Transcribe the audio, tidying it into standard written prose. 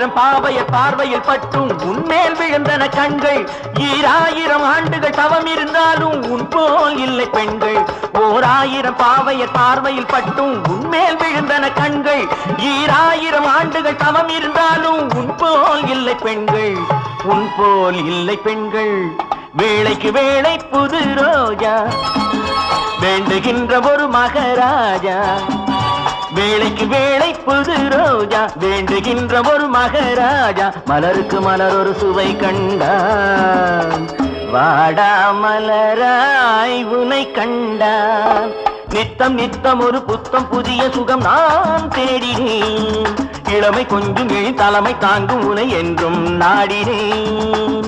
ஆயிரம் பாவையர் பார்வையில் பட்டும் உன்மேல் விழுந்தன கண்கள். 2000 ஆண்டுகள் தவம் இருந்தாலும் உன் போல் இல்லை பெண்கள். 1000 பாவையர் பார்வையில் பட்டும் உன்மேல் விழுந்தன கண்கள். 2000 ஆண்டுகள் தவம் இருந்தாலும் உன் போல் இல்லை பெண்கள். உன் போல் இல்லை பெண்கள். வேளைக்கு வேளை புது ரோஜா வேண்டுகின்ற ஒரு மகாராஜா. வேளைக்கு வேளை புது ரோஜா வேண்டுகின்ற ஒரு மகாராஜா. மலருக்கு மலர் ஒரு சுவை கண்டான் வாடா மலராய் உனை கண்டான். நித்தம் நித்தம் ஒரு புத்தம் புதிய சுகம் நான் தேடினேன். இளமை கொஞ்சம் தலைமை தாங்கும் உனை என்றும் நாடினேன்.